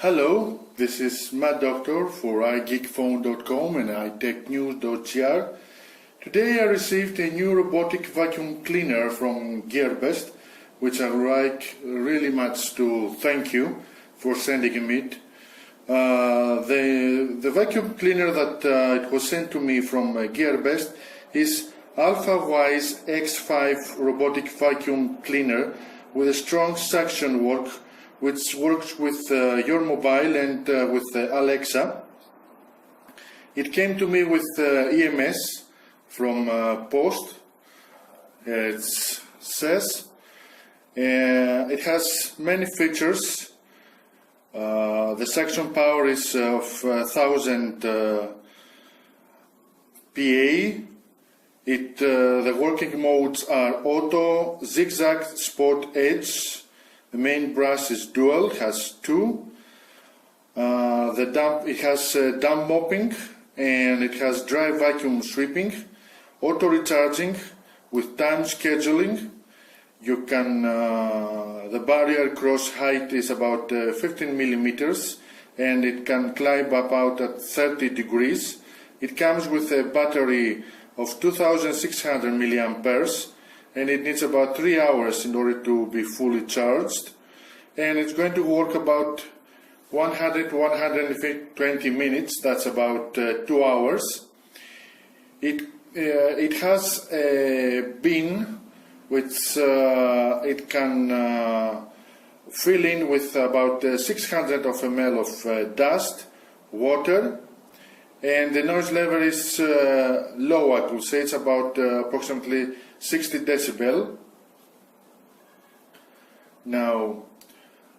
Hello, this is Matt Doctor for iGeekphone.com and iTechNews.gr. Today I received a new robotic vacuum cleaner from Gearbest, which I would like really much to thank you for sending me it. The vacuum cleaner that it was sent to me from Gearbest is Alfawise X5 robotic vacuum cleaner with a strong suction work, which works with your mobile and with Alexa. It came to me with EMS from Post. It says it has many features. The suction power is of 1000 PA. The working modes are auto, zigzag, spot, edge. The main brush is dual, has two. It has dump mopping, and it has dry vacuum sweeping, auto recharging with time scheduling. You can the barrier cross height is about 15 millimeters, and it can climb up out at 30 degrees. It comes with a battery of 2600 milliamperes, and it needs about 3 hours in order to be fully charged, and it's going to work about 120 minutes. That's about 2 hours. It has a bin which it can fill in with about 600 ml of dust, water, and the noise level is low. I would say it's about approximately 60 decibel. Now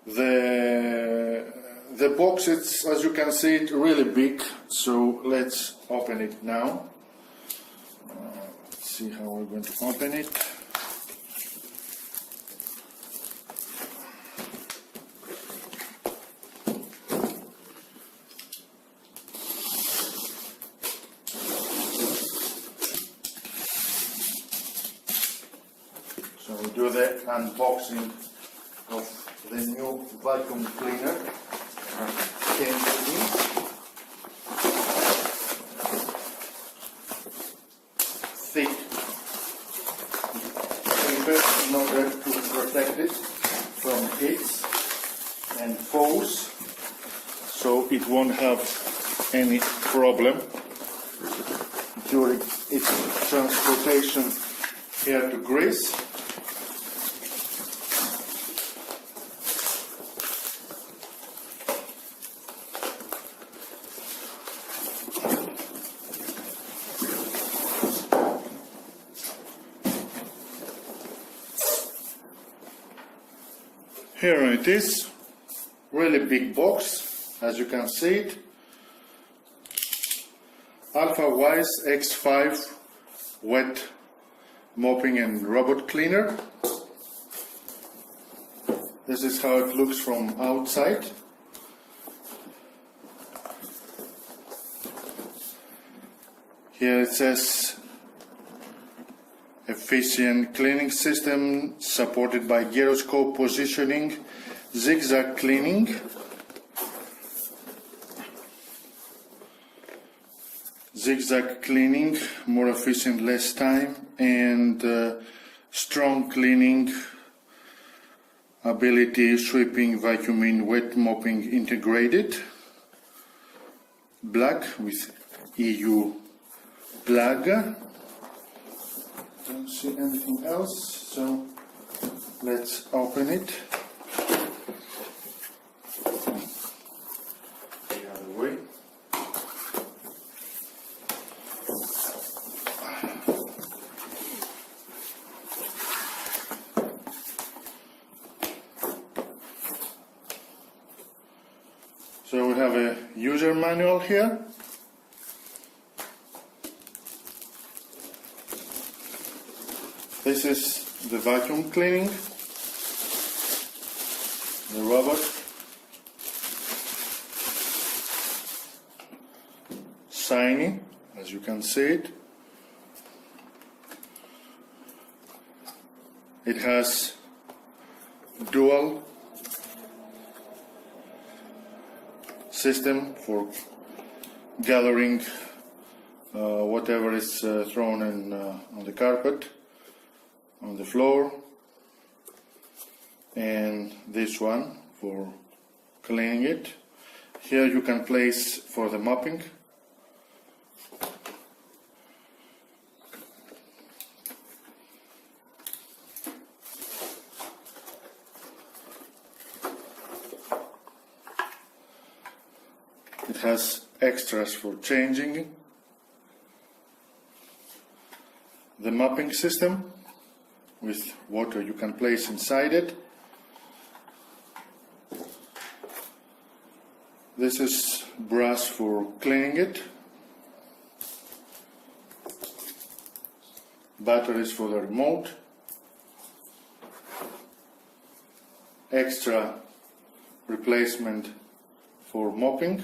the box, it's, as you can see, it's really big, so let's open it now. Let's see how we're going to open it. So we do the unboxing of the new vacuum cleaner. Came with me. Thick paper in order to protect it from hits and falls, so it won't have any problem during its transportation here to Greece. Here it is, really big box, as you can see it. Alfawise X5 wet mopping and robot cleaner. This is how it looks from outside. Here it says efficient cleaning system supported by gyroscope positioning, zigzag cleaning. Zigzag cleaning, more efficient, less time, and strong cleaning ability, sweeping, vacuuming, wet mopping integrated. Black with EU plug. Don't see anything else, so let's open it. The other way. So we have a user manual here. This is the vacuum cleaning, the robot, shiny, as you can see it. It has dual system for gathering whatever is thrown on the carpet, on the floor, and this one for cleaning it. Here you can place for the mopping. It has extras for changing. The mopping system with water you can place inside it. This is brass for cleaning it. Batteries for the remote. Extra replacement for mopping.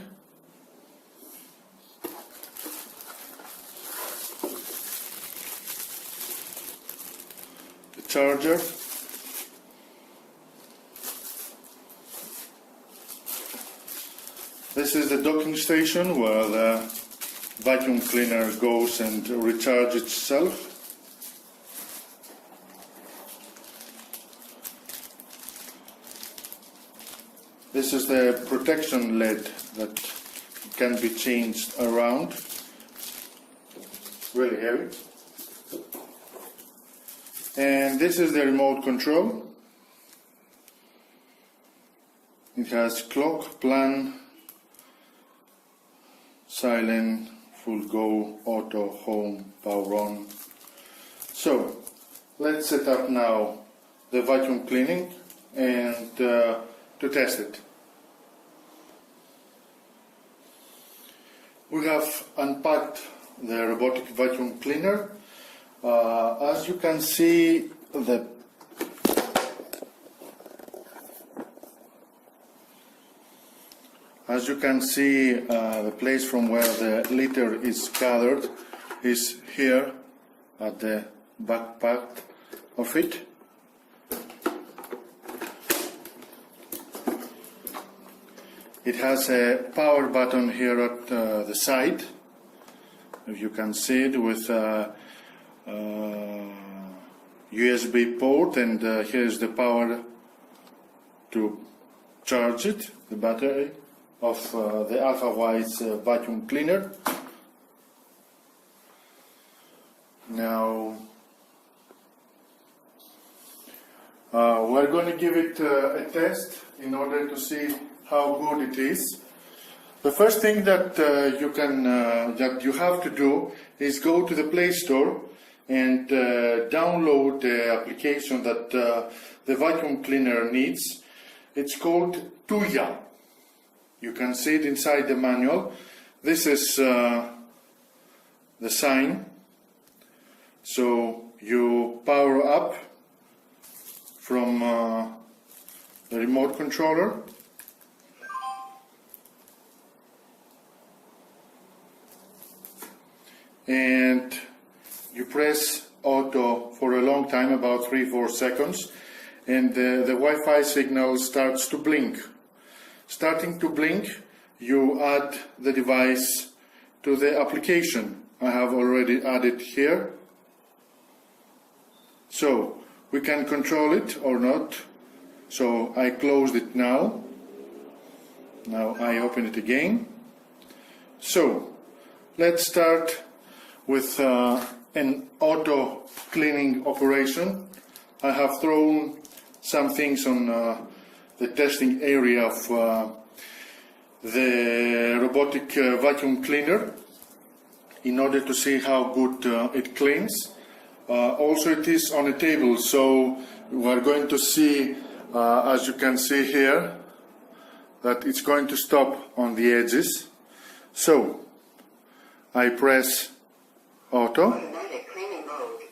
Charger. This is the docking station where the vacuum cleaner goes and recharges itself. This is the protection lid that can be changed around. Really heavy. And this is the remote control. It has clock, plan, silent, full go, auto, home, power on. So let's set up now the vacuum cleaning and to test it. We have unpacked the robotic vacuum cleaner. As you can see, the place from where the litter is gathered is here at the back part of it. It has a power button here at the side, if you can see it, with USB port, and here is the power to charge it, the battery of the Alfawise vacuum cleaner. Now we're going to give it a test in order to see how good it is. The first thing that you have to do is go to the Play Store and download the application that the vacuum cleaner needs. It's called Tuya. You can see it inside the manual. This is the sign. So you power up from the remote controller. And you press auto for a long time, about 3-4 seconds, and the Wi-Fi signal starts to blink. Starting to blink, you add the device to the application. I have already added here. So we can control it or not. So I closed it now. Now I open it again. So let's start with an auto cleaning operation. I have thrown some things on the testing area of the robotic vacuum cleaner in order to see how good it cleans. Also it is on a table, so we're going to see, as you can see here, that it's going to stop on the edges. So I press auto. Automatic cleaning mode.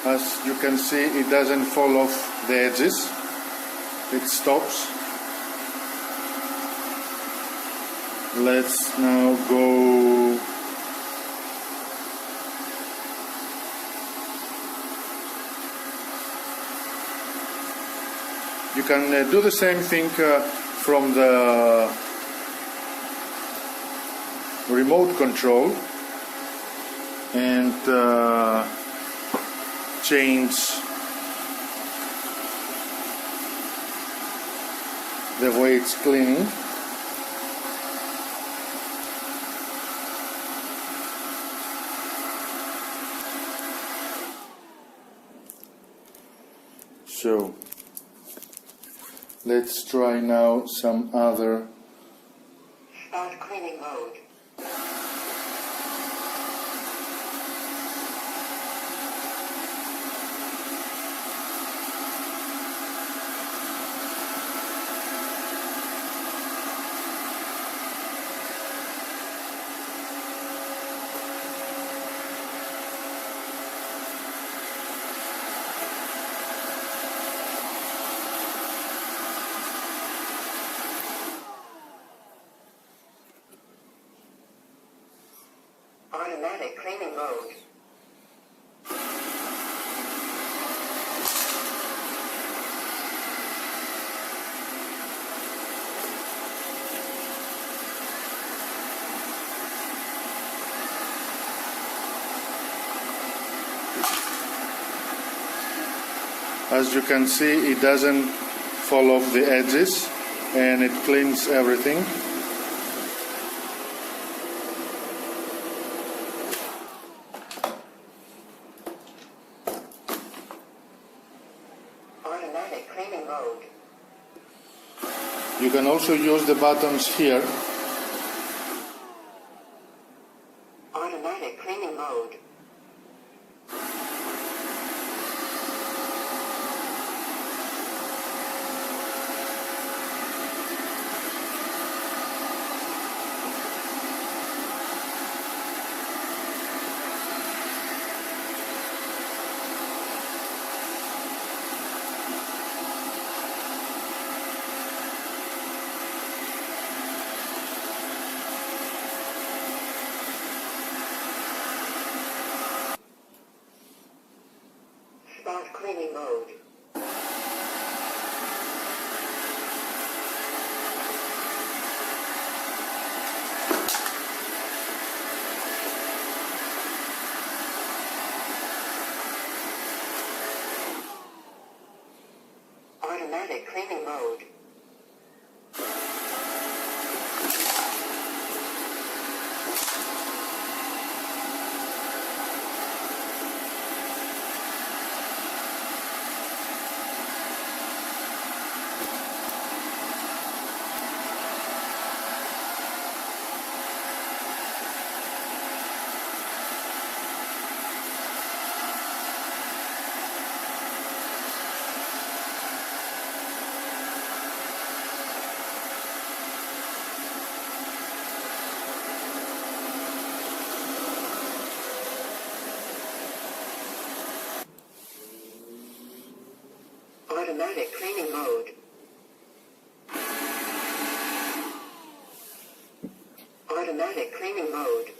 As you can see, it doesn't fall off the edges, it stops. Let's now go you can do the same thing from the remote control and change the way it's cleaning. So let's try now some other. Start cleaning mode. Automatic cleaning mode. As you can see, it doesn't fall off the edges and it cleans everything. Automatic cleaning mode. You can also use the buttons here. Automatic cleaning mode. Start cleaning mode. Automatic cleaning mode. Automatic cleaning mode. Automatic cleaning mode.